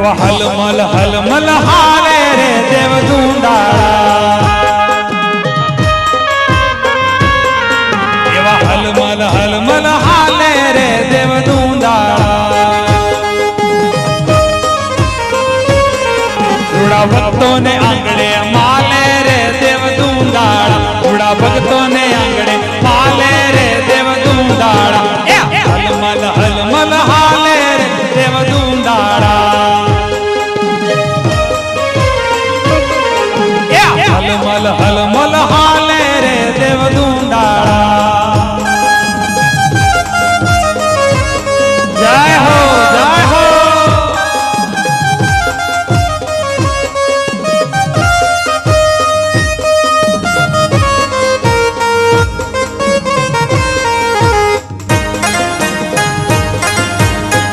એવા હલમલ હલમલ હાલે રે દેવ દુંદાળા, એવા હલમલ હલમલ હાલે રે દેવ દુંદાળા. રૂડા ભક્તોને આંગણે માલે રે દેવ દુંદાળા, રૂડા ભક્તોને આંગણે માલે રે દેવ દુંદાળા. હલમલ હલમલ હાલે રે દેવ દુંદાળા.